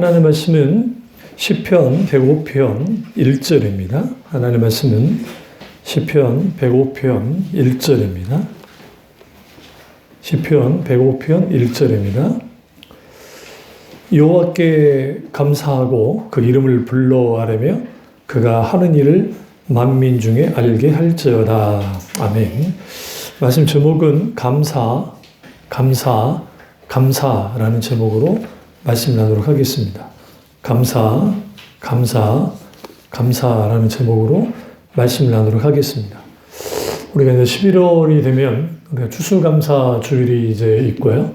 하나님의 말씀은 시편 105편 1절입니다. 하나님의 말씀은 시편 105편 1절입니다. 시편 105편 1절입니다. 여호와께 감사하고 그 이름을 불러 아뢰며 그가 하는 일을 만민 중에 알게 할지어다. 아멘. 말씀 제목은 감사라는 제목으로 말씀 나누도록 하겠습니다. 감사라는 제목으로 말씀 나누도록 하겠습니다. 우리가 이제 11월이 되면 우리가 추수감사 주일이 이제 있고요.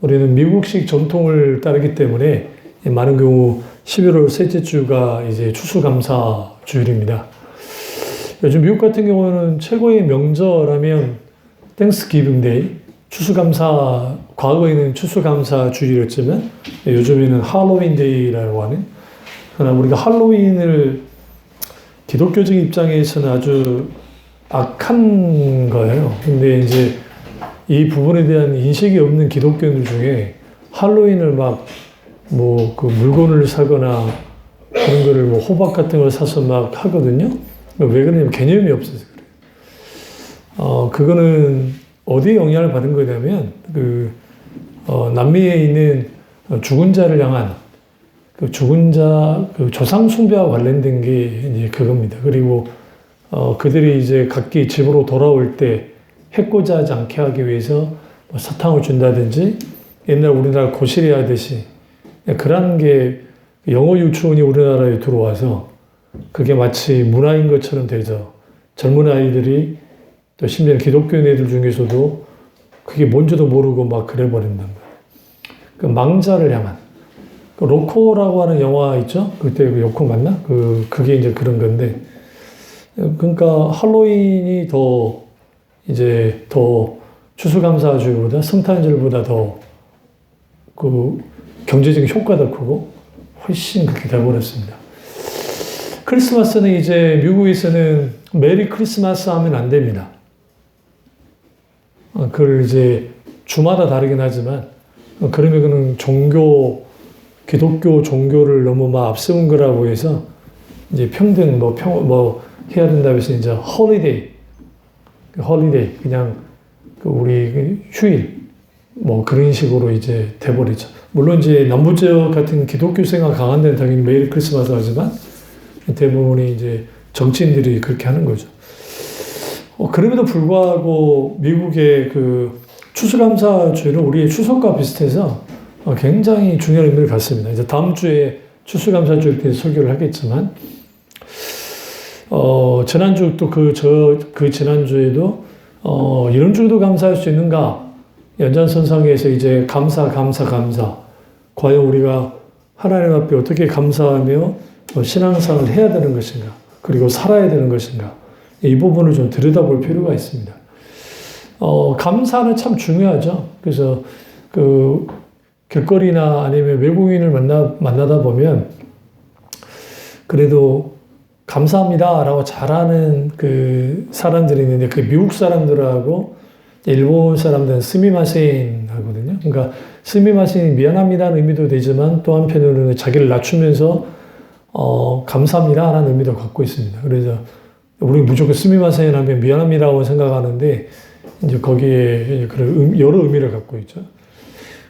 우리는 미국식 전통을 따르기 때문에 많은 경우 11월 셋째 주가 이제 추수감사 주일입니다. 요즘 미국 같은 경우는 최고의 명절하면 땡스기빙 데이, 추수감사, 과거에는 추수감사 주일이었지만 요즘에는 할로윈 데이라고 하는, 그러나 우리가 할로윈을 기독교적 입장에서는 아주 악한 거예요. 근데 이제 이 부분에 대한 인식이 없는 기독교인들 중에 할로윈을 막 그 물건을 사거나 그런 거를 호박 같은 걸 사서 막 하거든요. 왜 그러냐면 개념이 없어서 그래요. 그거는 어디에 영향을 받은 거냐면 남미에 있는 죽은 자를 향한 죽은 자 조상 숭배와 관련된 게 이제 그겁니다. 그리고 그들이 이제 각기 집으로 돌아올 때 해코지 하지 않게 하기 위해서 사탕을 준다든지 옛날 우리나라 고시리 하듯이 그런 게 영어 유치원이 우리나라에 들어와서 그게 마치 문화인 것처럼 되죠. 젊은 아이들이 또 심지어 기독교인 애들 중에서도 그게 뭔지도 모르고 막 그래 버린단 말이에요. 망자를 향한 로코라고 하는 영화 있죠? 그때 로코 맞나? 그게 이제 그런 건데, 그러니까 할로윈이 더 추수감사주일보다 성탄절보다 더 경제적인 효과도 크고 훨씬 그렇게 돼버렸습니다. 크리스마스는 이제 미국에서는 메리 크리스마스 하면 안 됩니다. 그걸 이제 주마다 다르긴 하지만, 그러면 그는 기독교 종교를 너무 막 앞세운 거라고 해서 이제 평등 해야 된다고 해서 이제 홀리데이 그냥 우리 휴일 그런 식으로 이제 돼버리죠. 물론 이제 남부 지역 같은 기독교생활 강한 데는 당연히 메리 크리스마스 하지만 대부분이 이제 정치인들이 그렇게 하는 거죠. 그럼에도 불구하고 미국의 추수감사주일은 우리의 추석과 비슷해서 굉장히 중요한 의미를 갖습니다. 이제 다음 주에 추수감사주일 때 설교를 하겠지만, 지난주 또 그 지난주에도, 이런 줄도 감사할 수 있는가? 연장선상에서 이제 감사. 과연 우리가 하나님 앞에 어떻게 감사하며 신앙생활을 해야 되는 것인가? 그리고 살아야 되는 것인가? 이 부분을 좀 들여다볼 필요가 있습니다. 감사는 참 중요하죠. 그래서 길거리나 아니면 외국인을 만나다 보면 그래도 감사합니다라고 잘하는 사람들이 있는데, 미국 사람들하고 일본 사람들은 스미마센 하거든요. 그러니까 스미마센이 미안합니다는 의미도 되지만 또 한편으로는 자기를 낮추면서 감사합니다라는 의미도 갖고 있습니다. 그래서 우리 무조건 스미마센 하면 미안합니다라고 생각하는데 이제 거기에 그런 여러 의미를 갖고 있죠.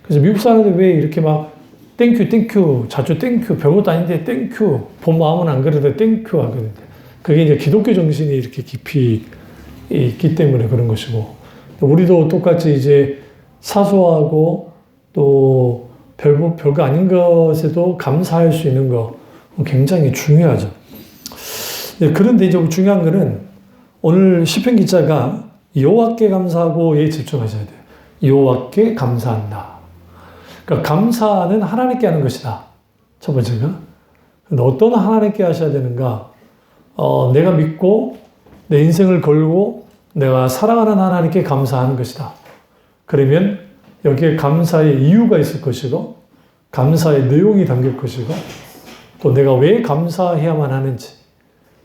그래서 미국 사람들 왜 이렇게 막 땡큐 자주 땡큐 별것도 아닌데 땡큐 본 마음은 안 그래도 땡큐 하거든요. 그게 이제 기독교 정신이 이렇게 깊이 있기 때문에 그런 것이고, 우리도 똑같이 이제 사소하고 또 별거 아닌 것에도 감사할 수 있는 거 굉장히 중요하죠. 그런데 이제 중요한 거는 오늘 시편 기자가 여호와께 감사하고에 집중하셔야 돼요. 여호와께 감사한다. 그러니까 감사는 하나님께 하는 것이다. 첫 번째가. 근데 어떤 하나님께 하셔야 되는가? 내가 믿고 내 인생을 걸고 내가 사랑하는 하나님께 감사하는 것이다. 그러면 여기에 감사의 이유가 있을 것이고, 감사의 내용이 담길 것이고, 또 내가 왜 감사해야만 하는지,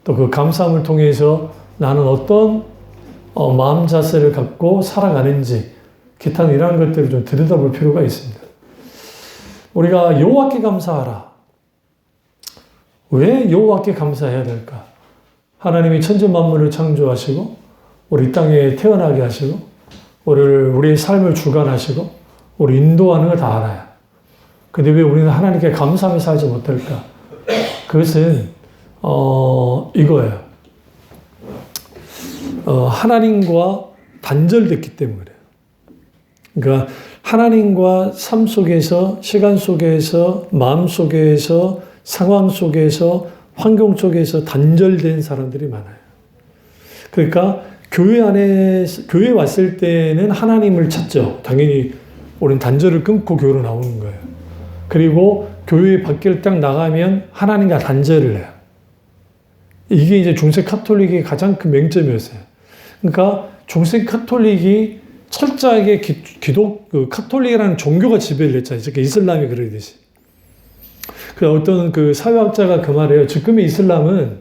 또 그 감사함을 통해서 나는 어떤 마음 자세를 갖고 살아가는지, 기타 이런 것들을 좀 들여다볼 필요가 있습니다. 우리가 여호와께 감사하라. 왜 여호와께 감사해야 될까? 하나님이 천지 만물을 창조하시고 우리 땅에 태어나게 하시고 우리의 삶을 주관하시고 우리 인도하는 걸 다 알아요. 근데 왜 우리는 하나님께 감사하며 살지 못할까? 그것은 이거예요. 하나님과 단절됐기 때문에 그래요. 그러니까 하나님과 삶 속에서, 시간 속에서, 마음 속에서, 상황 속에서, 환경 속에서 단절된 사람들이 많아요. 그러니까 교회 왔을 때는 하나님을 찾죠. 당연히 우리는 단절을 끊고 교회로 나오는 거예요. 그리고 교회 밖을 딱 나가면 하나님과 단절을 해요. 이게 이제 중세 카톨릭의 가장 큰 맹점이었어요. 그러니까 중세 카톨릭이 철저하게 카톨릭이라는 종교가 지배를 했잖아요. 이렇게 이슬람이 그러듯이. 그 어떤 그 사회학자가 그 말이에요. 지금의 이슬람은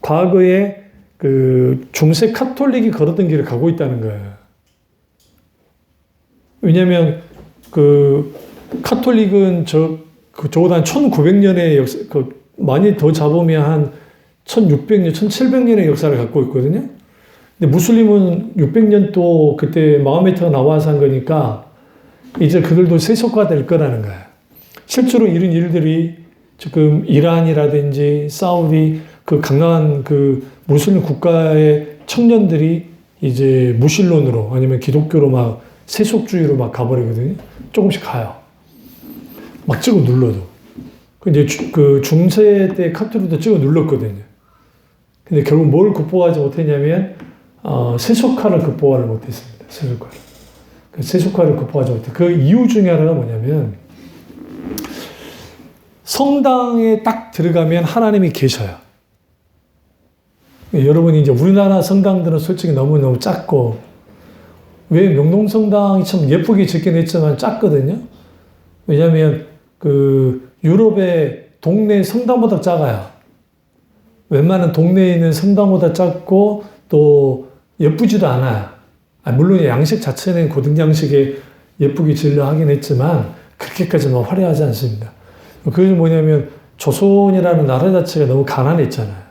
과거에 그 중세 카톨릭이 걸었던 길을 가고 있다는 거예요. 왜냐면 그 카톨릭은 적어도 한 1900년의 역사, 많이 더 잡으면 한 1600년, 1700년의 역사를 갖고 있거든요. 근데 무슬림은 600년 또 그때 마호메트가 나와서 한 거니까 이제 그들도 세속화될 거라는 거예요. 실제로 이런 일들이 지금 이란이라든지 사우디 그 강한 그 무슬림 국가의 청년들이 이제 무신론으로 아니면 기독교로 막 세속주의로 막 가버리거든요. 조금씩 가요. 막 찍어 눌러도. 근데 그 중세 때 카톨릭도 찍어 눌렀거든요. 근데 결국 뭘 극복하지 못했냐면 세속화를 극복하지 못했습니다. 세속화. 그 세속화를 극복하지 못해. 그 이유 중에 하나가 뭐냐면 성당에 딱 들어가면 하나님이 계셔요. 여러분이 이제 우리나라 성당들은 솔직히 너무너무 작고 왜 명동성당이 참 예쁘게 짓긴 했지만 작거든요. 왜냐하면 그 유럽의 동네 성당보다 작아요. 웬만한 동네에 있는 성당보다 작고 또 예쁘지도 않아요. 물론 양식 자체는 고등 양식에 예쁘게 질려 하긴 했지만 그렇게까지 막 화려하지 않습니다. 그게 뭐냐면 조선이라는 나라 자체가 너무 가난했잖아요.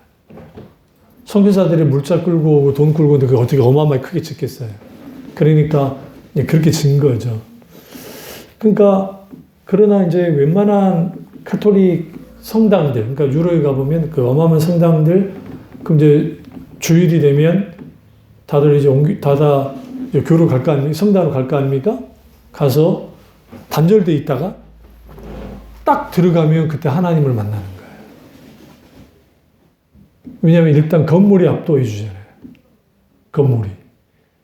선교사들이 물자 끌고 오고 돈 끌고 오는데 그게 어떻게 어마어마하게 크게 짓겠어요. 그러니까 그렇게 진 거죠. 그러니까 그러나 이제 웬만한 카톨릭 성당들, 그러니까 유럽에 가보면 그 어마어마한 성당들, 그럼 이제 주일이 되면 다들 이제 이제 교로 갈까 아닙니까? 성당으로 갈까 아닙니까? 가서 단절돼 있다가 딱 들어가면 그때 하나님을 만나는 거예요. 왜냐하면 일단 건물이 압도해 주잖아요. 건물이.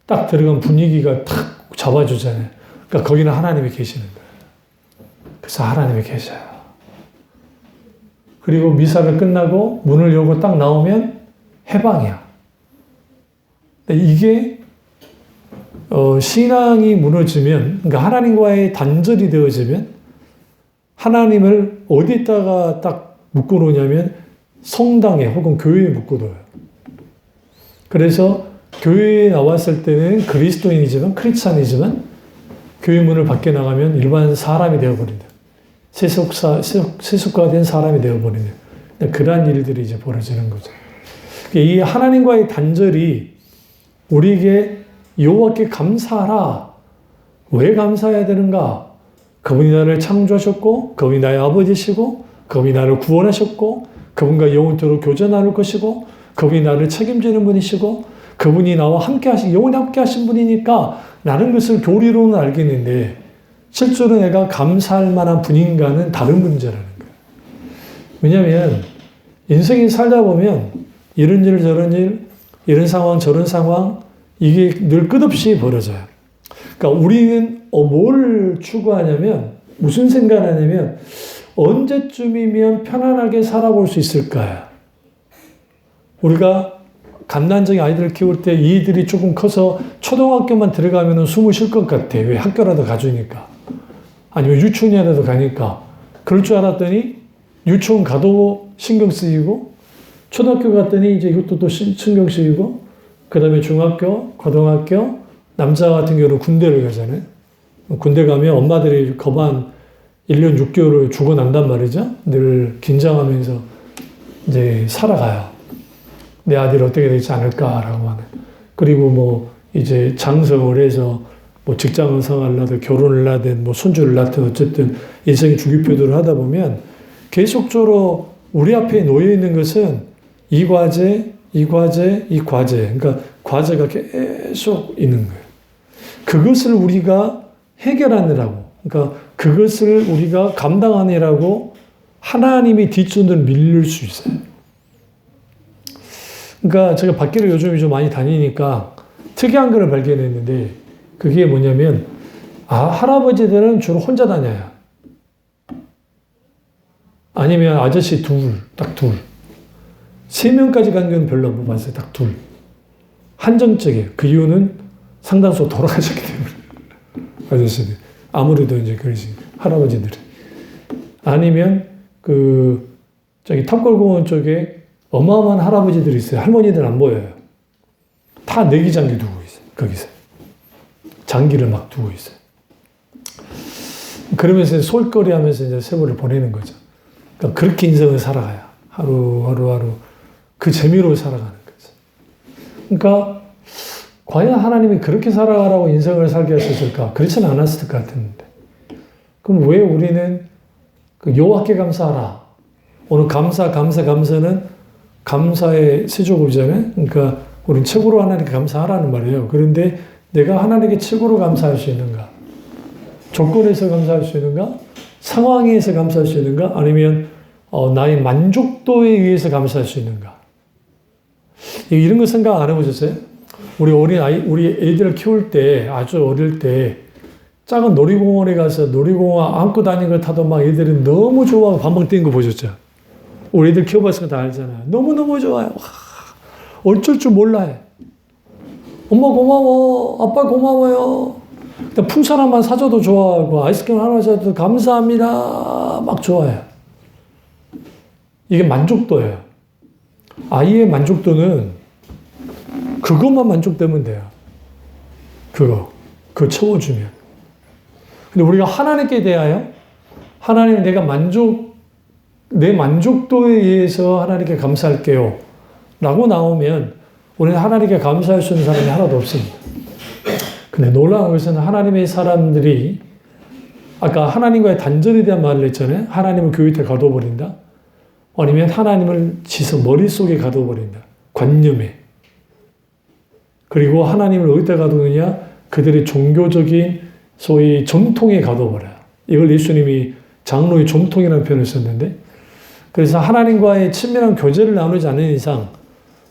딱 들어가면 분위기가 탁 잡아주잖아요. 그러니까 거기는 하나님이 계시는 거예요. 그래서 하나님이 계셔요. 그리고 미사를 끝나고 문을 열고 딱 나오면 해방이야. 이게 신앙이 무너지면, 그러니까 하나님과의 단절이 되어지면 하나님을 어디다가 딱 묶어놓냐면 성당에 혹은 교회에 묶어둬요. 그래서 교회에 나왔을 때는 그리스도인이지만 크리스찬이지만 교회 문을 밖에 나가면 일반 사람이 되어버린다. 세속화된 사람이 되어버리는 그러한 일들이 이제 벌어지는 거죠. 이 하나님과의 단절이 우리에게 여호와께 감사하라. 왜 감사해야 되는가? 그분이 나를 창조하셨고 그분이 나의 아버지시고 그분이 나를 구원하셨고 그분과 영원토록 교제 나눌 것이고 그분이 나를 책임지는 분이시고 그분이 나와 함께 하신 영원히 함께 하신 분이니까 나는 그것을 교리로는 알겠는데 실제로 내가 감사할 만한 분인가는 다른 문제라는 거예요. 왜냐하면 인생이 살다 보면 이런 일 저런 일 이런 상황 저런 상황 이게 늘 끝없이 벌어져요. 그러니까 우리는 뭘 추구하냐면 무슨 생각을 하냐면 언제쯤이면 편안하게 살아볼 수 있을까요? 우리가 갓난적인 아이들을 키울 때 이들이 조금 커서 초등학교만 들어가면 숨을 쉴 것 같아. 왜 학교라도 가주니까. 아니면 유치원이라도 가니까. 그럴 줄 알았더니 유치원 가도 신경 쓰이고 초등학교 갔더니 이제 이것도 또 신경 쓰이고 그 다음에 중학교, 고등학교, 남자 같은 경우는 군대를 가잖아요. 군대 가면 엄마들이 거반 1년 6개월을 죽어난단 말이죠. 늘 긴장하면서 이제 살아가요. 내 아들이 어떻게 되지 않을까라고 하는. 그리고 뭐 이제 장성을 해서 뭐 직장을 생활을 하든 결혼을 하든 뭐 손주를 낳든 어쨌든 인생의 주기표들을 하다 보면 계속적으로 우리 앞에 놓여 있는 것은 이 과제, 이 과제, 이 과제. 그러니까 과제가 계속 있는 거예요. 그것을 우리가 해결하느라고, 그러니까 그것을 우리가 감당하느라고 하나님이 뒷전을 밀릴 수 있어요. 그러니까 제가 밖에를 요즘 좀 많이 다니니까 특이한 걸 발견했는데 그게 뭐냐면 할아버지들은 주로 혼자 다녀요. 아니면 아저씨 딱 둘. 3명까지 간 건 별로 못 봤어요. 딱 둘. 한정적이에요. 그 이유는 상당수 돌아가셨기 때문에. 아저씨들. 아무래도 이제 그러지. 할아버지들이. 아니면 저기 탑골공원 쪽에 어마어마한 할아버지들이 있어요. 할머니들 안 보여요. 다 내기장기 두고 있어요. 거기서. 장기를 막 두고 있어요. 그러면서 솔거리 하면서 이제 세월을 보내는 거죠. 그러니까 그렇게 인생을 살아가요. 하루. 그 재미로 살아가는 거죠. 그러니까 과연 하나님이 그렇게 살아가라고 인생을 살게 하셨을까? 그렇지는 않았을 것 같은데. 그럼 왜 우리는 여호와께 감사하라. 오늘 감사는 감사의 세조급이잖아요. 그러니까 우리는 최고로 하나님께 감사하라는 말이에요. 그런데 내가 하나님께 최고로 감사할 수 있는가? 조건에서 감사할 수 있는가? 상황에서 감사할 수 있는가? 아니면 나의 만족도에 의해서 감사할 수 있는가? 이런 거 생각 안 해보셨어요? 우리 애들을 키울 때, 아주 어릴 때, 작은 놀이공원에 가서 놀이공원 안고 다니는 걸 타도 막 애들이 너무 좋아하고 방방 뛰는 거 보셨죠? 우리 애들 키워봤으니까 다 알잖아요. 너무너무 좋아요. 와, 어쩔 줄 몰라요. 엄마 고마워. 아빠 고마워요. 풍선 하나만 사줘도 좋아하고 아이스크림 하나 사줘도 감사합니다. 막 좋아해요. 이게 만족도예요. 아이의 만족도는 그것만 만족되면 돼요. 그거 채워주면. 근데 우리가 하나님께 대하여 하나님 내 만족도에 의해서 하나님께 감사할게요. 라고 나오면 우리는 하나님께 감사할 수 있는 사람이 하나도 없습니다. 근데 놀라운 것은 하나님의 사람들이 아까 하나님과의 단절에 대한 말을 했잖아요. 하나님을 교회 때 가둬버린다. 아니면 하나님을 머릿속에 가둬버린다. 관념에. 그리고 하나님을 어디다 가두느냐? 그들의 종교적인 소위 전통에 가둬버려요. 이걸 예수님이 장로의 전통이라는 표현을 썼는데 그래서 하나님과의 친밀한 교제를 나누지 않는 이상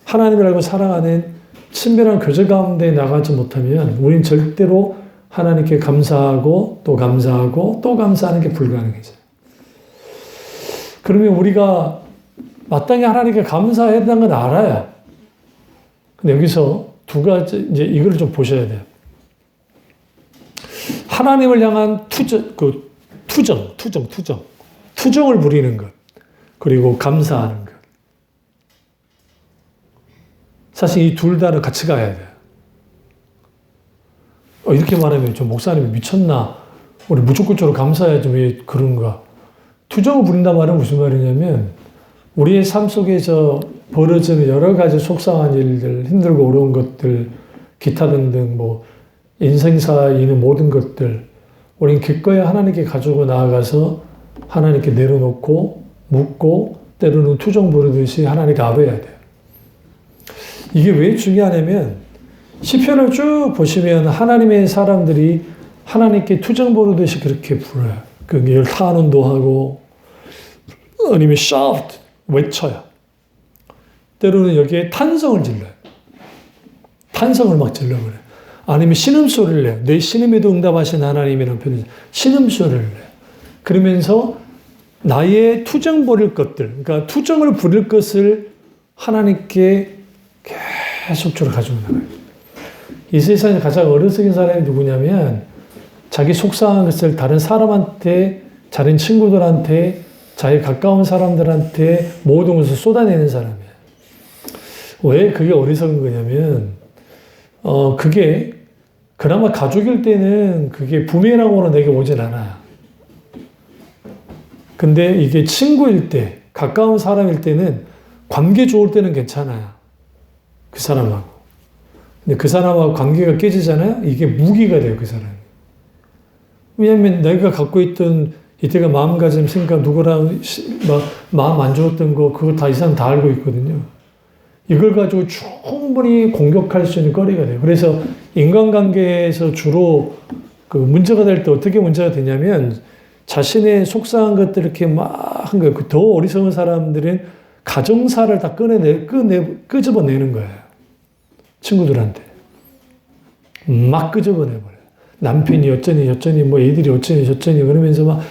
하나님을 알고 살아가는 친밀한 교제 가운데 나가지 못하면 우리는 절대로 하나님께 감사하고 또 감사하고 또 감사하는 게 불가능해져요. 그러면 우리가 마땅히 하나님께 감사해야 되는 건 알아요. 근데 여기서 두 가지, 이제 이걸 좀 보셔야 돼요. 하나님을 향한 투정을 부리는 것. 그리고 감사하는 것. 사실 이 둘 다는 같이 가야 돼요. 이렇게 말하면 좀 목사님이 미쳤나? 우리 무조건적으로 감사해야지 왜 그런가? 투정을 부린다 말은 무슨 말이냐면 우리의 삶 속에서 벌어지는 여러 가지 속상한 일들, 힘들고 어려운 것들, 기타 등등 뭐 인생사에 있는 모든 것들 우리는 기꺼이 하나님께 가지고 나아가서 하나님께 내려놓고 묻고 때로는 투정 부르듯이 하나님께 아뢰어야 돼요. 이게 왜 중요하냐면 시편을 쭉 보시면 하나님의 사람들이 하나님께 투정 부르듯이 그렇게 불어요. 그걸 탄원도 하고 아니면 shout 외쳐요. 때로는 여기에 탄성을 질러요. 탄성을 막 질러버려요. 아니면 신음소리를 내요. 내 신음에도 응답하신 하나님이라는 표현이 신음소리를 내요. 그러면서 나의 투정 부릴 것들, 그러니까 투정을 부릴 것을 하나님께 계속적으로 가지고 나가요. 이 세상에 가장 어리석은 사람이 누구냐면 자기 속상한 것을 다른 사람한테, 다른 친구들한테, 자기 가까운 사람들한테 모든 것을 쏟아내는 사람이에요. 왜 그게 어리석은 거냐면 그게 그나마 가족일 때는 그게 부메랑으로 내게 오진 않아요. 근데 이게 친구일 때, 가까운 사람일 때는 관계 좋을 때는 괜찮아요. 그 사람하고. 근데 그 사람하고 관계가 깨지잖아요? 이게 무기가 돼요, 그 사람이. 왜냐면 내가 갖고 있던 이때가 마음가짐, 생각, 누구랑 막 마음 안 좋았던 거, 그거 다 이 사람 다 알고 있거든요. 이걸 가지고 충분히 공격할 수 있는 거리가 돼요. 그래서 인간관계에서 주로 그 문제가 될 때 어떻게 문제가 되냐면 자신의 속상한 것들 이렇게 막 한 거예요. 더 어리석은 사람들은 가정사를 다 끄집어내는 거예요. 친구들한테. 막 끄집어내버려요. 남편이 어쩌니, 뭐 애들이 어쩌니, 저쩌니, 그러면서 막,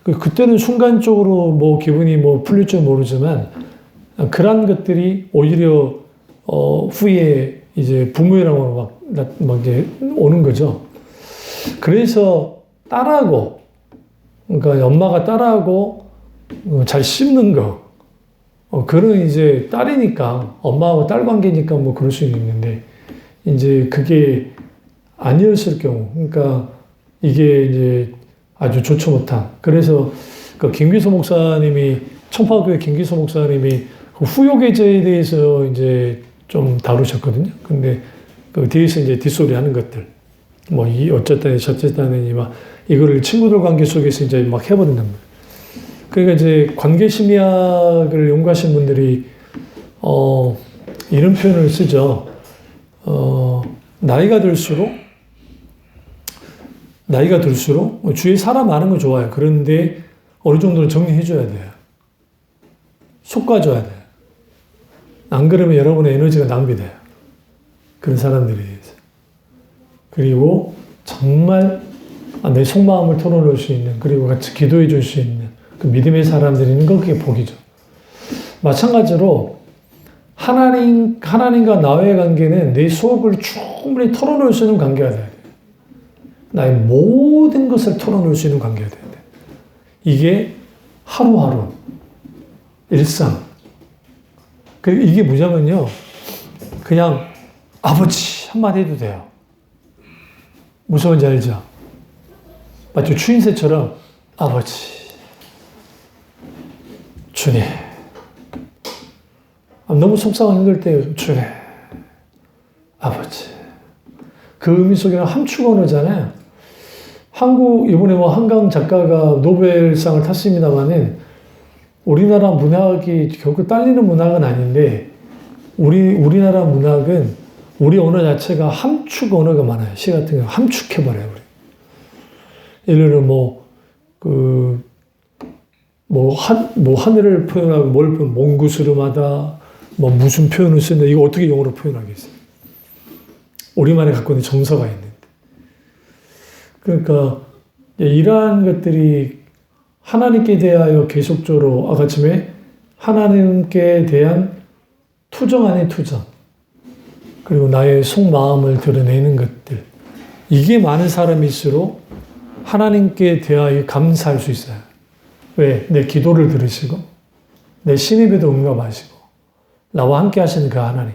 그때는 순간적으로 뭐 기분이 뭐 풀릴 줄 모르지만, 그런 것들이 오히려, 후에 이제 부모라고 막 이제 오는 거죠. 그래서 딸하고, 그러니까 엄마가 딸하고 잘 씹는 거, 그런 이제 딸이니까, 엄마하고 딸 관계니까 뭐 그럴 수는 있는데, 이제 그게 아니었을 경우, 그러니까 이게 이제 아주 좋지 못한. 그래서 그 김기수 목사님이, 청파교회 김기수 목사님이 그 후욕의죄에 대해서 이제 좀 다루셨거든요. 근데 그 뒤에서 이제 뒷소리 하는 것들, 뭐 이 어쨌다니 저쨌다니 막 이거를 친구들 관계 속에서 이제 막 해버린단 말이에요. 그러니까 이제 관계 심리학을 연구하신 분들이 이런 표현을 쓰죠. 나이가 들수록 주위에 사람 많은 거 좋아요. 그런데 어느 정도는 정리해줘야 돼요. 속아줘야 돼요. 안 그러면 여러분의 에너지가 낭비돼요. 그런 사람들에 의해서. 그리고 정말 내 속마음을 털어놓을 수 있는, 그리고 같이 기도해 줄 수 있는 그 믿음의 사람들이 있는 거, 그게 복이죠. 마찬가지로 하나님과 나와의 관계는 내 속을 충분히 털어놓을 수 있는 관계가 돼야 돼요. 나의 모든 것을 털어놓을 수 있는 관계가 돼야 돼요. 이게 하루하루, 일상. 이게 뭐냐면요. 그냥 아버지 한마디 해도 돼요. 무서운지 알죠? 마치 추인새처럼 아버지, 주님. 너무 속상하고 힘들 때 주님, 아버지. 그 의미 속에는 함축 언어잖아요. 이번에 뭐 한강 작가가 노벨상을 탔습니다만은 우리나라 문학이 결국 딸리는 문학은 아닌데 우리나라 문학은 우리 언어 자체가 함축 언어가 많아요. 시 같은 경우 함축해버려요, 우리. 예를 들어 하늘을 표현하고 뭘 표현, 몽구스름하다, 뭐 무슨 표현을 쓴다, 이거 어떻게 영어로 표현하겠어요? 우리만의 갖고 있는 정서가 있는데. 그러니까 이러한 것들이 하나님께 대하여 계속적으로 아까쯤에 하나님께 대한 투정 아닌 투정, 그리고 나의 속마음을 드러내는 것들, 이게 많은 사람일수록 하나님께 대하여 감사할 수 있어요. 왜? 내 기도를 들으시고 내 신입에도 응답하시고 나와 함께 하시는 그 하나님.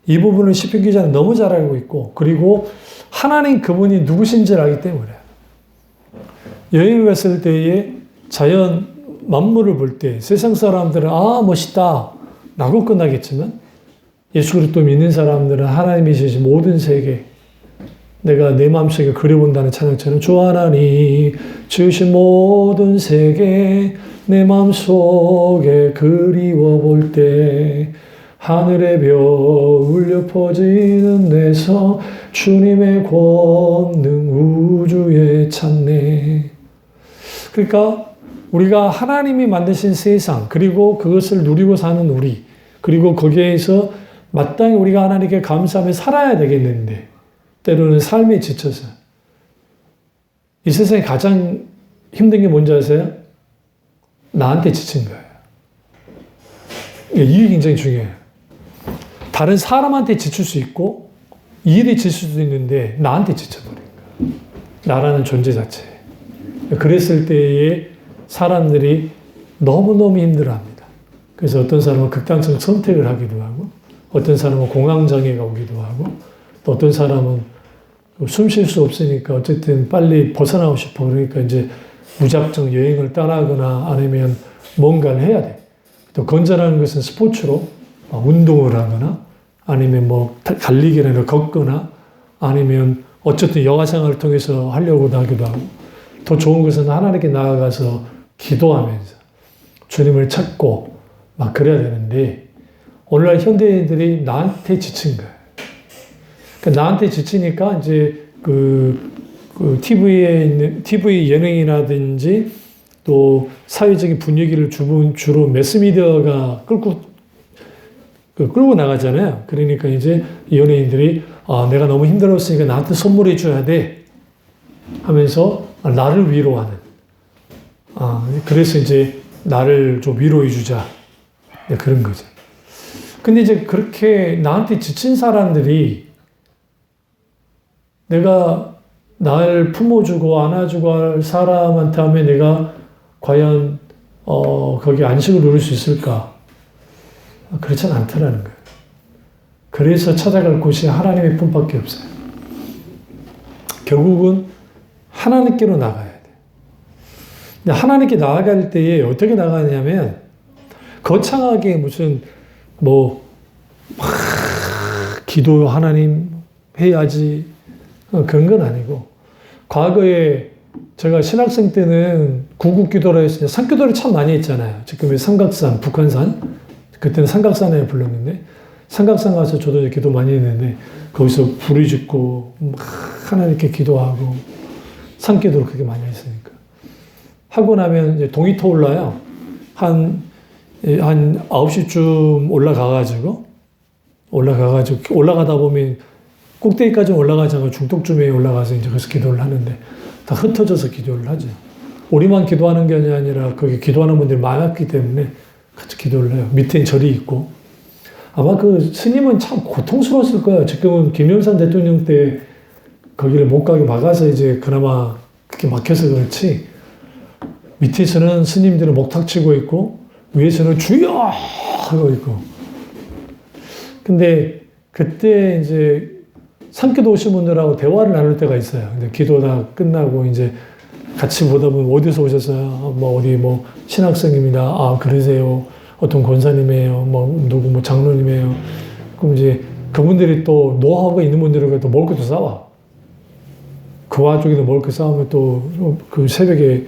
이 부분을 시편 기자는 너무 잘 알고 있고, 그리고 하나님 그분이 누구신지를 알기 때문에 여행을 갔을 때에 자연 만물을 볼 때 세상 사람들은 멋있다 라고 끝나겠지만, 예수 그리스도 믿는 사람들은 하나님이 주신 모든 세계, 내가 내 마음속에 그려본다는 찬양처럼 주 하나님 주신 모든 세계 내 마음속에 그리워볼 때 하늘의 별 울려 퍼지는 데서 주님의 권능 우주에 찾네. 그러니까 우리가 하나님이 만드신 세상, 그리고 그것을 누리고 사는 우리, 그리고 거기에서 마땅히 우리가 하나님께 감사하며 살아야 되겠는데 때로는 삶에 지쳐서 이 세상에 가장 힘든 게 뭔지 아세요? 나한테 지친 거예요. 이게 굉장히 중요해요. 다른 사람한테 지칠 수 있고 일에 지칠 수도 있는데 나한테 지쳐버린 거예요. 나라는 존재 자체. 그랬을 때에 사람들이 너무너무 힘들어합니다. 그래서 어떤 사람은 극단적 선택을 하기도 하고, 어떤 사람은 공황장애가 오기도 하고, 또 어떤 사람은 숨 쉴 수 없으니까 어쨌든 빨리 벗어나고 싶어. 그러니까 이제 무작정 여행을 떠나거나 아니면 뭔가를 해야 돼. 또 건전한 것은 스포츠로 운동을 하거나 아니면 뭐 달리기나 걷거나 아니면 어쨌든 여가 생활을 통해서 하려고 하기도 하고 더 좋은 것은 하나님께 나아가서 기도하면서 주님을 찾고 막 그래야 되는데 오늘날 현대인들이 나한테 지친 거예요. 그러니까 나한테 지치니까 이제 그 TV에 있는 TV 예능이라든지 또 사회적인 분위기를 주로 매스미디어가 끌고 나가잖아요. 그러니까 이제 연예인들이 내가 너무 힘들었으니까 나한테 선물해 줘야 돼 하면서 나를 위로하는. 그래서 이제 나를 좀 위로해 주자. 그런 거죠. 근데 이제 그렇게 나한테 지친 사람들이 내가 날 품어주고 안아주고 할 사람한테 하면 내가 과연 거기 안식을 누릴 수 있을까? 그렇진 않더라는 거예요. 그래서 찾아갈 곳이 하나님의 품밖에 없어요. 결국은 하나님께로 나가야 돼. 근데 하나님께 나아갈 때에 어떻게 나가냐면 거창하게 무슨 기도 하나님 해야지 그런 건 아니고 과거에 제가 신학생 때는 구국기도라 했을 때 산기도를 참 많이 했잖아요. 지금의 삼각산, 북한산 그때는 삼각산에 불렀는데 삼각산 가서 저도 기도 많이 했는데 거기서 불을 짓고 하나님께 기도하고 산기도를 그렇게 많이 했으니까 하고 나면 이제 동이터 올라요. 한 9시쯤 올라가다 보면 꼭대기까지 올라가지 않고 중턱쯤에 올라가서 이제 거기서 기도를 하는데 다 흩어져서 기도를 하죠. 우리만 기도하는 게 아니라 거기 기도하는 분들이 많았기 때문에 같이 기도를 해요. 밑에 절이 있고. 아마 그 스님은 참 고통스러웠을 거예요. 지금은 김영삼 대통령 때 거기를 못 가게 막아서 이제 그나마 그렇게 막혀서 그렇지. 밑에서는 스님들은 목탁 치고 있고 위에서는 주여 하고 있고. 근데 그때 이제 산기도 오신 분들하고 대화를 나눌 때가 있어요. 근데 기도 다 끝나고 이제 같이 보다 보면 어디서 오셨어요? 어디 신학생입니다. 그러세요? 어떤 권사님이에요? 누구 장로님이에요? 그럼 이제 그분들이 또 노하우가 있는 분들에게 또 먹을 것도 싸와. 그 와중에도 먹을 거 싸우면 또 그 새벽에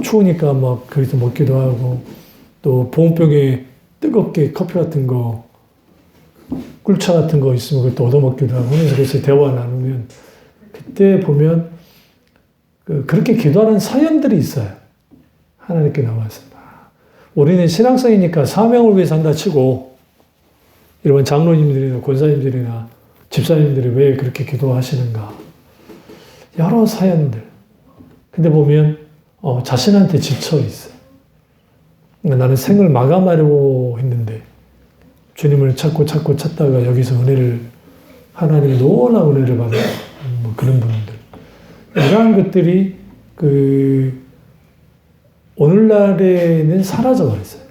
추우니까 막 거기서 먹기도 하고 또 보온병에 뜨겁게 커피 같은 거 꿀차 같은 거 있으면 그걸 또 얻어먹기도 하고 하면서 그래서 대화 나누면 그때 보면 그렇게 기도하는 사연들이 있어요. 하나님께 나와서. 우리는 신앙성이니까 사명을 위해 산다 치고 이런 장로님들이나 권사님들이나 집사님들이 왜 그렇게 기도하시는가. 여러 사연들. 근데 보면 자신한테 지쳐 있어요. 나는 생을 마감하려고 했는데 주님을 찾다가 여기서 하나님이 너무나 은혜를 받은 그런 분들. 이러한 것들이 오늘날에는 사라져버렸어요.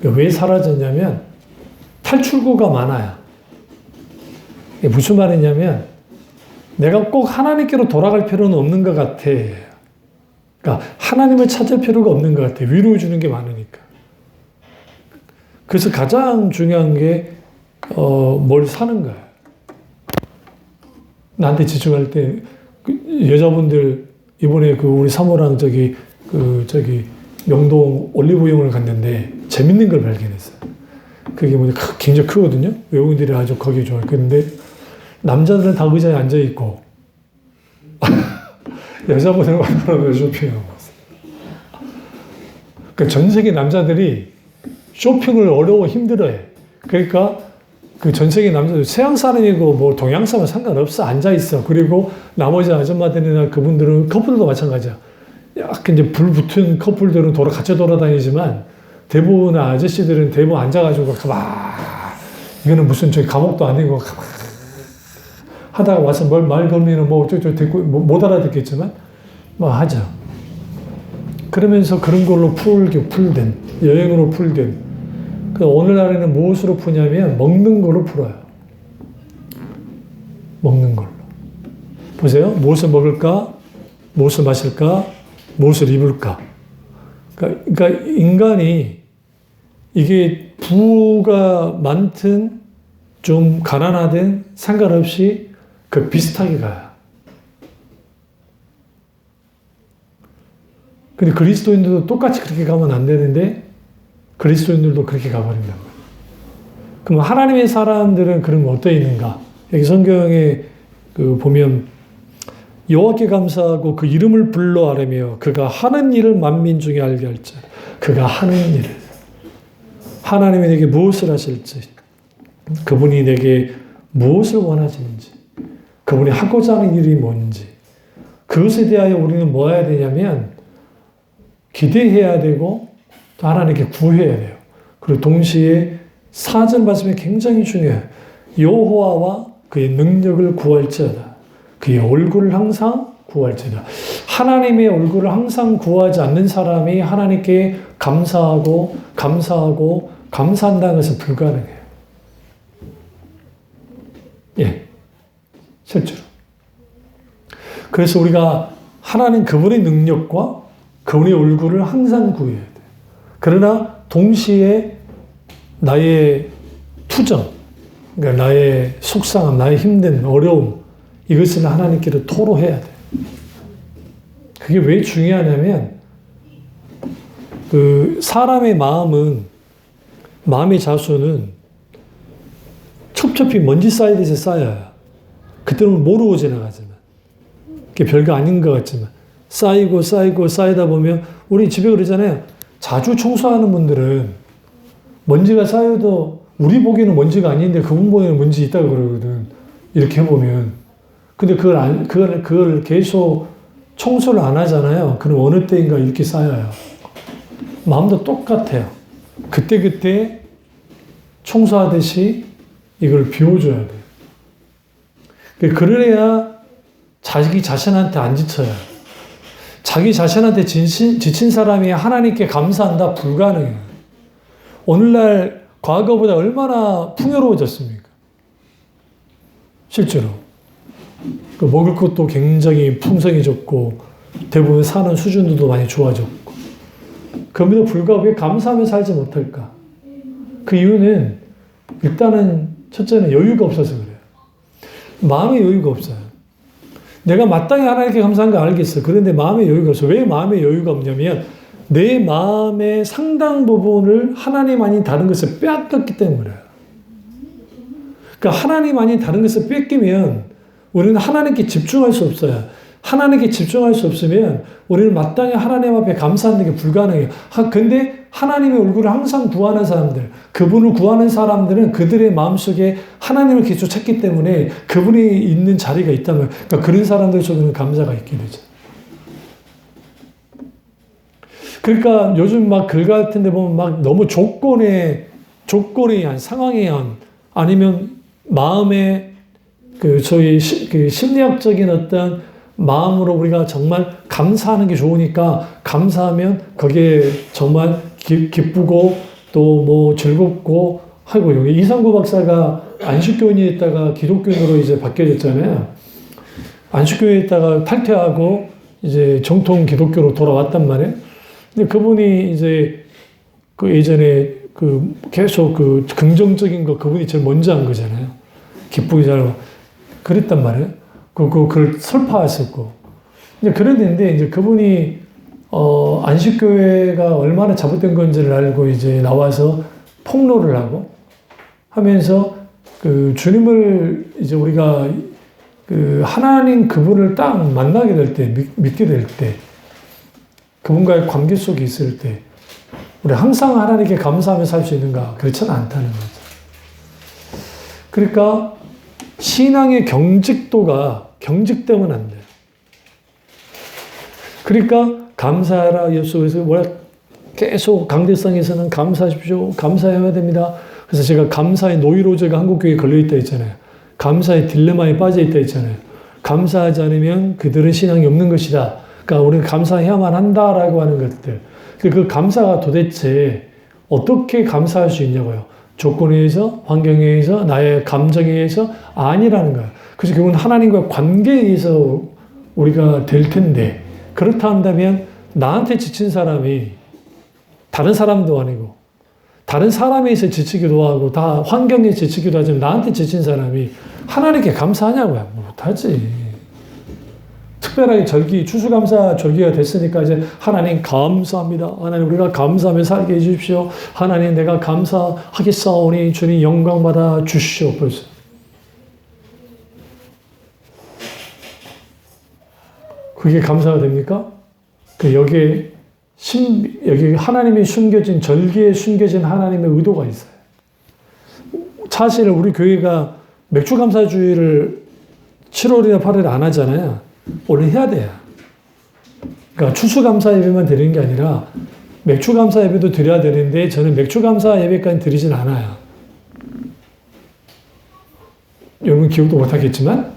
왜 사라졌냐면 탈출구가 많아요. 이게 무슨 말이냐면 내가 꼭 하나님께로 돌아갈 필요는 없는 것 같아. 그러니까 하나님을 찾을 필요가 없는 것 같아. 위로해 주는 게 많으니까. 그래서 가장 중요한 게 뭘 사는 거야. 나한테 집중할 때 여자분들 이번에 우리 사모랑 명동 올리브영을 갔는데 재밌는 걸 발견했어요. 그게 굉장히 크거든요. 외국인들이 아주 거기 좋아요. 근데 남자들은 다 의자에 앉아 있고 여자분들은 와서 쇼핑하고 있어요. 그러니까 전 세계 남자들이 쇼핑을 힘들어해. 그러니까 전 세계 남자들 서양 사람이고 동양 사람은 상관없어. 앉아 있어. 그리고 나머지 아줌마들이나 그분들은 커플들도 마찬가지야. 약간 이제 불 붙은 커플들은 같이 돌아다니지만 대부분 아저씨들은 대부분 앉아가지고 이거는 무슨 감옥도 아니고 하다가 와서 말 걸면 듣고 못 알아듣겠지만 하죠. 그러면서 그런 걸로 풀된 여행으로 풀된. 오늘날에는 무엇으로 푸냐면 먹는 걸로 풀어요. 먹는 걸로. 보세요. 무엇을 먹을까? 무엇을 마실까? 무엇을 입을까? 그러니까 인간이 이게 부가 많든 좀 가난하든 상관없이 그 비슷하게 가요. 근데 그리스도인들도 똑같이 그렇게 가면 안 되는데 그리스도인들도 그렇게 가버린단 말이에요. 그럼 하나님의 사람들은 그런 거 어떠 있는가? 여기 성경에 보면 여호와께 감사하고 그 이름을 불러 아뢰며 그가 하는 일을 만민 중에 알게 할지 그가 하는 일을 하나님이 내게 무엇을 하실지 그분이 내게 무엇을 원하시는지 그분이 하고자 하는 일이 뭔지 그것에 대하여 우리는 뭐 해야 되냐면 기대해야 되고 또 하나님께 구해야 돼요. 그리고 동시에 4절 말씀이 굉장히 중요해요. 여호와와 그의 능력을 구할지어다. 그의 얼굴을 항상 구할지어다. 하나님의 얼굴을 항상 구하지 않는 사람이 하나님께 감사하고 감사한다는 것은 불가능해요. 예, 실제로. 그래서 우리가 하나님 그분의 능력과 그분의 얼굴을 항상 구해야 돼요. 그러나 동시에 나의 투정, 그러니까 나의 속상함, 나의 힘든 어려움, 이것을 하나님께로 토로해야 돼. 그게 왜 중요하냐면, 사람의 마음의 자수는 첩첩이 먼지 쌓이듯이 쌓여요. 그때는 모르고 지나가지만. 그게 별거 아닌 것 같지만. 쌓이고 쌓이다 보면, 우리 집에 그러잖아요. 자주 청소하는 분들은 먼지가 쌓여도 우리 보기에는 먼지가 아닌데 그분 보기에는 먼지 있다고 그러거든. 이렇게 해보면. 근데 그걸 계속 청소를 안 하잖아요. 그럼 어느 때인가 이렇게 쌓여요. 마음도 똑같아요. 그때 청소하듯이 이걸 비워줘야 돼요. 그래야 자기 자신한테 안 지쳐요. 자기 자신한테 지친 사람이 하나님께 감사한다? 불가능해요. 오늘날 과거보다 얼마나 풍요로워졌습니까? 실제로. 먹을 것도 굉장히 풍성해졌고 대부분 사는 수준도 많이 좋아졌고 그럼에도 불구하고 왜 감사하며 살지 못할까? 그 이유는 일단은 첫째는 여유가 없어서 그래요. 마음의 여유가 없어요. 내가 마땅히 하나님께 감사한 거 알겠어. 그런데 마음의 여유가 없어. 왜 마음의 여유가 없냐면 내 마음의 상당 부분을 하나님 아닌 다른 것을 빼앗겼기 때문에. 그러니까 하나님 아닌 다른 것을 뺏기면 우리는 하나님께 집중할 수 없어요. 하나님께 집중할 수 없으면 우리는 마땅히 하나님 앞에 감사하는 게 불가능해요. 근데 하나님의 얼굴을 항상 구하는 사람들, 그분을 구하는 사람들은 그들의 마음속에 하나님을 계속 찾기 때문에 그분이 있는 자리가 있다면, 그러니까 그런 사람들 속에는 감사가 있게 되죠. 그러니까 요즘 막 글 같은 데 보면 막 너무 조건에 의한, 상황에 의한, 아니면 마음의 저희 심리학적인 어떤 마음으로 우리가 정말 감사하는 게 좋으니까 감사하면 거기에 정말 기쁘고 또 뭐 즐겁고 하고, 여기 이상구 박사가 안식교인에 있다가 기독교인으로 이제 바뀌어졌잖아요. 안식교인에 있다가 탈퇴하고 이제 정통 기독교로 돌아왔단 말이에요. 근데 그분이 이제 예전에 계속 긍정적인 거 그분이 제일 먼저 한 거잖아요. 기쁘게 잘 그랬단 말이에요. 그걸 설파했었고. 그런데 이제 그분이, 안식교회가 얼마나 잘못된 건지를 알고 이제 나와서 폭로를 하고 하면서 주님을 이제 우리가 하나님 그분을 딱 만나게 될 때, 믿게 될 때, 그분과의 관계 속에 있을 때, 우리 항상 하나님께 감사하며 살 수 있는가? 그렇지는 않다는 거죠. 그러니까 신앙의 경직되면 안 돼요. 그러니까 감사하라 예수에서 계속 강대상에서는 감사하십시오. 감사해야 됩니다. 그래서 제가 감사의 노이로제가 한국교회에 걸려있다 했잖아요. 감사의 딜레마에 빠져있다 했잖아요. 감사하지 않으면 그들은 신앙이 없는 것이다. 그러니까 우리는 감사해야만 한다라고 하는 것들. 그 감사가 도대체 어떻게 감사할 수 있냐고요. 조건에 의해서, 환경에 의해서, 나의 감정에 의해서 아니라는 거예요. 그래서 그건 하나님과 관계에 의해서 우리가 될 텐데, 그렇다 한다면 나한테 지친 사람이 다른 사람도 아니고 다른 사람에 의해서 지치기도 하고 다 환경에 지치기도 하지만 나한테 지친 사람이 하나님께 감사하냐고요? 못하지. 특별하게 추수감사 절기가 됐으니까 이제 하나님 감사합니다. 하나님 우리가 감사하며 살게 해주십시오. 하나님 내가 감사하겠사오니 주님 영광 받아 주시오. 벌써. 그게 감사가 됩니까? 여기 하나님이 숨겨진, 절기에 숨겨진 하나님의 의도가 있어요. 사실 우리 교회가 맥주감사주의를 7월이나 8월에 안 하잖아요. 원래 해야 돼요. 그러니까 추수감사 예배만 드리는 게 아니라 맥주감사 예배도 드려야 되는데 저는 맥주감사 예배까지 드리진 않아요. 여러분 기억도 못하겠지만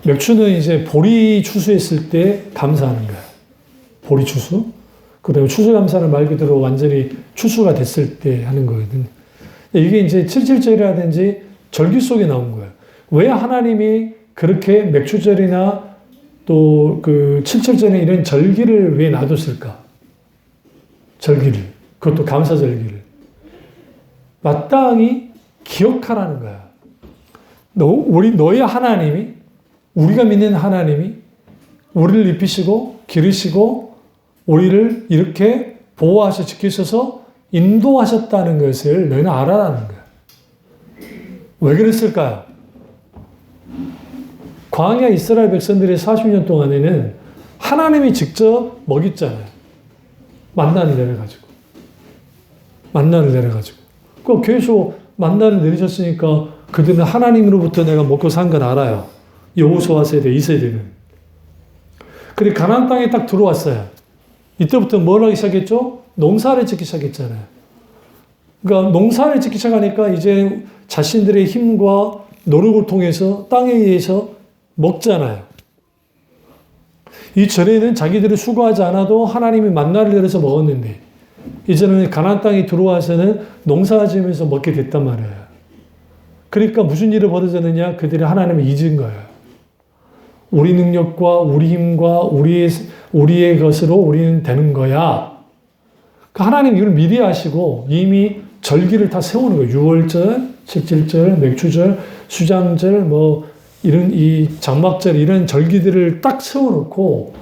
맥주는 이제 보리 추수했을 때 감사하는 거예요. 보리 추수. 그 다음에 추수감사는 말 그대로 완전히 추수가 됐을 때 하는 거거든요. 이게 이제 77절이라든지 절기 속에 나온 거예요. 왜 하나님이 그렇게 맥주절이나 또 그 7절절에 이런 절기를 왜 놔뒀을까? 절기를. 그것도 감사절기를. 마땅히 기억하라는 거야. 너의 하나님이, 우리가 믿는 하나님이 우리를 입히시고 기르시고 우리를 이렇게 보호하셔 지키셔서 인도하셨다는 것을 너희는 알아라는 거야. 왜 그랬을까요? 광야 이스라엘 백성들의 40년 동안에는 하나님이 직접 먹였잖아요. 만나를 내려가지고. 만나를 내려가지고. 그 계속 만나를 내리셨으니까 그들은 하나님으로부터 내가 먹고 산 건 알아요. 여호수아 세대, 이 세대는. 근데 가나안 땅에 딱 들어왔어요. 이때부터 뭘 하기 시작했죠? 농사를 짓기 시작했잖아요. 그러니까 농사를 짓기 시작하니까 이제 자신들의 힘과 노력을 통해서 땅에 의해서 먹잖아요. 이전에는 자기들이 수고하지 않아도 하나님이 만나를 내려서 먹었는데 이제는 가나안 땅에 들어와서는 농사 지으면서 먹게 됐단 말이에요. 그러니까 무슨 일이 벌어졌느냐? 그들이 하나님을 잊은 거예요. 우리 능력과 우리 힘과 우리의 것으로 우리는 되는 거야. 하나님 이걸 미리 하시고 이미 절기를 다 세우는 거예요. 6월절, 7.7절, 맥주절, 수장절, 이런 이 장막절 이런 절기들을 딱 세워놓고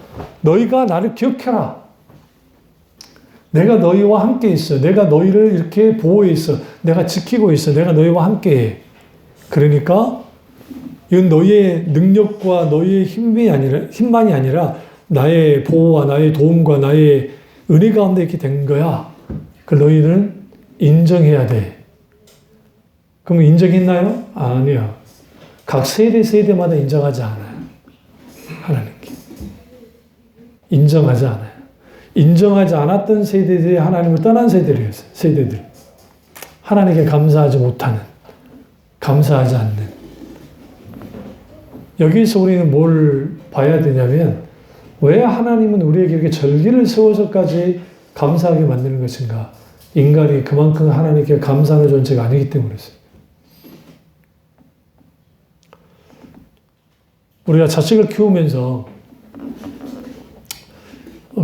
너희가 나를 기억해라. 내가 너희와 함께 있어. 내가 너희를 이렇게 보호해 있어. 내가 지키고 있어. 내가 너희와 함께 해. 그러니까 이건 너희의 능력과 너희의 힘만이 아니라 나의 보호와 나의 도움과 나의 은혜 가운데 이렇게 된 거야. 그 너희는 인정해야 돼. 그럼 인정했나요? 아니요. 각 세대마다 인정하지 않아요. 하나님께. 인정하지 않아요. 인정하지 않았던 세대들이 하나님을 떠난 세대들이었어요. 세대들. 하나님께 감사하지 못하는, 감사하지 않는. 여기서 우리는 뭘 봐야 되냐면 왜 하나님은 우리에게 이렇게 절기를 세워서까지 감사하게 만드는 것인가? 인간이 그만큼 하나님께 감사하는 존재가 아니기 때문이었어요. 우리가 자식을 키우면서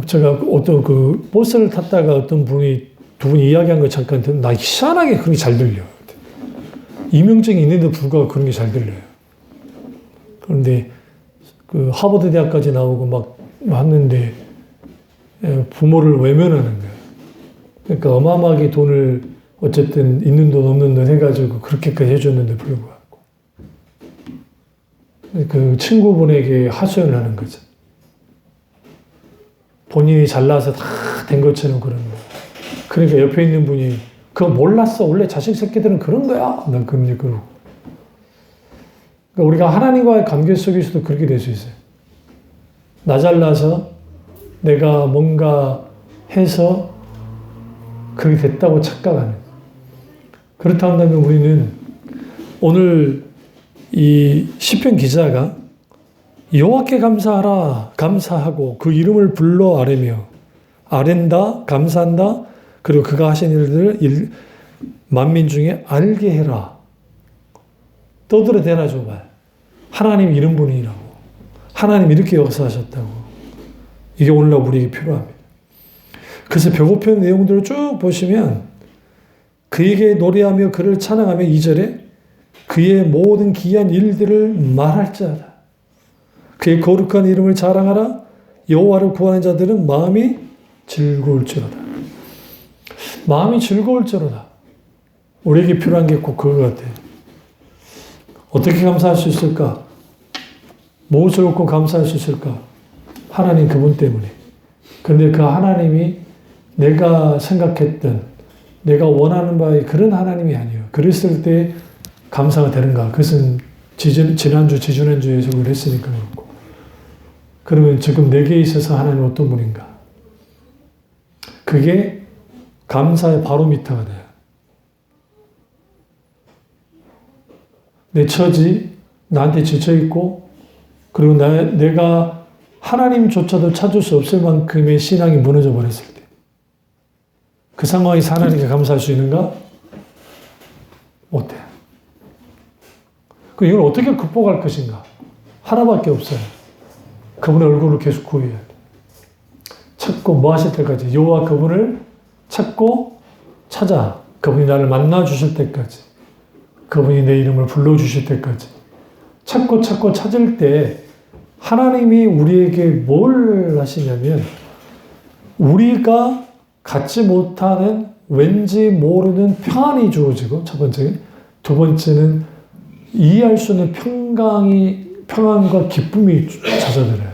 제가 어떤 그 버스를 탔다가 어떤 두 분이 이야기한 거 잠깐 듣는데 나 희한하게 그런 게 잘 들려요. 이명증이 있는데도 불구하고 그런 게 잘 들려요. 그런데 그 하버드 대학까지 나오고 막 왔는데 부모를 외면하는 거예요. 그러니까 어마어마하게 돈을 어쨌든 있는 돈 없는 돈 해가지고 그렇게까지 해줬는데 불구하고 그 친구분에게 하소연을 하는 거죠. 본인이 잘나서 다 된 것처럼 그런 거. 그러니까 옆에 있는 분이 그거 몰랐어. 원래 자식 새끼들은 그런 거야. 난 그런 얘기 그러고. 그러니까 우리가 하나님과의 관계 속에서도 그렇게 될 수 있어요. 나 잘나서 내가 뭔가 해서 그렇게 됐다고 착각하는. 그렇다 한다면 우리는 오늘 이 시편 기자가 여호와께 감사하라 감사하고 그 이름을 불러 아뢰며 아랜다 감사한다 그리고 그가 하신 일들을 만민 중에 알게 해라. 떠들어대라 줘봐. 하나님 이런 분이라고. 하나님 이렇게 역사하셨다고. 이게 오늘날 우리에게 필요합니다. 그래서 배고픈 내용들을 쭉 보시면 그에게 노래하며 그를 찬양하며 2절에 그의 모든 기이한 일들을 말할지어다. 그의 거룩한 이름을 자랑하라. 여호와를 구하는 자들은 마음이 즐거울지로다. 마음이 즐거울지로다. 우리에게 필요한 게 꼭 그거 같아요. 어떻게 감사할 수 있을까? 무엇을 얻고 감사할 수 있을까? 하나님 그분 때문에. 그런데 그 하나님이 내가 생각했던, 내가 원하는 바의 그런 하나님이 아니에요. 그랬을 때 감사가 되는가? 그것은 지난주, 지지난주에서 우리 했으니까 그렇고. 그러면 지금 내게 있어서 하나님 어떤 분인가? 그게 감사의 바로미터가 돼요. 내 처지, 나한테 지쳐있고, 그리고 내가 하나님조차도 찾을 수 없을 만큼의 신앙이 무너져 버렸을 때, 그 상황에서 하나님께 감사할 수 있는가? 못해요. 이걸 어떻게 극복할 것인가? 하나밖에 없어요. 그분의 얼굴을 계속 구해야 돼. 찾고 뭐 하실 때까지? 여호와 그분을 찾고 찾아. 그분이 나를 만나 주실 때까지. 그분이 내 이름을 불러주실 때까지. 찾고 찾을 때 하나님이 우리에게 뭘 하시냐면 우리가 갖지 못하는 왠지 모르는 평안이 주어지고 첫 번째, 두 번째는 이해할 수 없는 평안과 기쁨이 찾아들어요.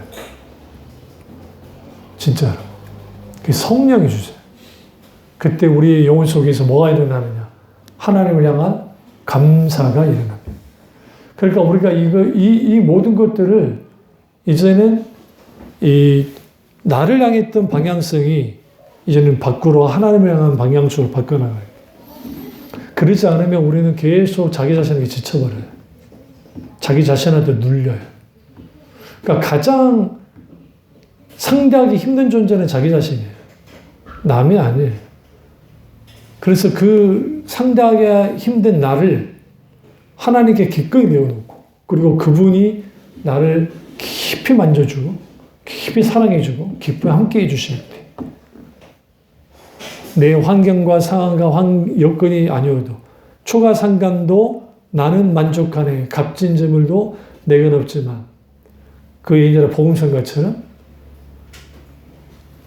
진짜로. 그 성령이 주세요. 그때 우리의 영혼 속에서 뭐가 일어나느냐? 하나님을 향한 감사가 일어납니다. 그러니까 우리가 이 모든 것들을 이제는 나를 향했던 방향성이 이제는 밖으로 하나님을 향한 방향으로 바꿔나가요. 그러지 않으면 우리는 계속 자기 자신에게 지쳐버려요. 자기 자신한테 눌려요. 그러니까 가장 상대하기 힘든 존재는 자기 자신이에요. 남이 아니에요. 그래서 그 상대하기 힘든 나를 하나님께 기꺼이 내어놓고, 그리고 그분이 나를 깊이 만져주고, 깊이 사랑해주고, 깊이 함께 해주실 때, 내 환경과 상황과 여건이 아니어도, 초과 상관도 나는 만족하네, 값진 재물도 내겐 없지만, 그 예전에 복음성가처럼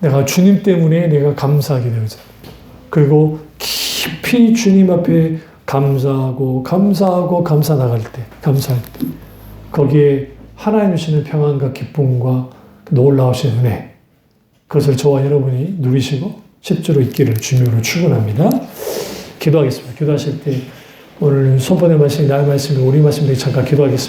내가 주님 때문에 내가 감사하게 되어져. 그리고 깊이 주님 앞에 감사하고 감사 나갈 때, 감사할 때, 거기에 하나님 주시는 평안과 기쁨과 놀라우신 은혜, 그것을 저와 여러분이 누리시고 실제로 있기를 주님으로 축원합니다. 기도하겠습니다. 기도하실 때 오늘 손번의 말씀이 나의 말씀이 우리 말씀이 잠깐 기도하겠습니다.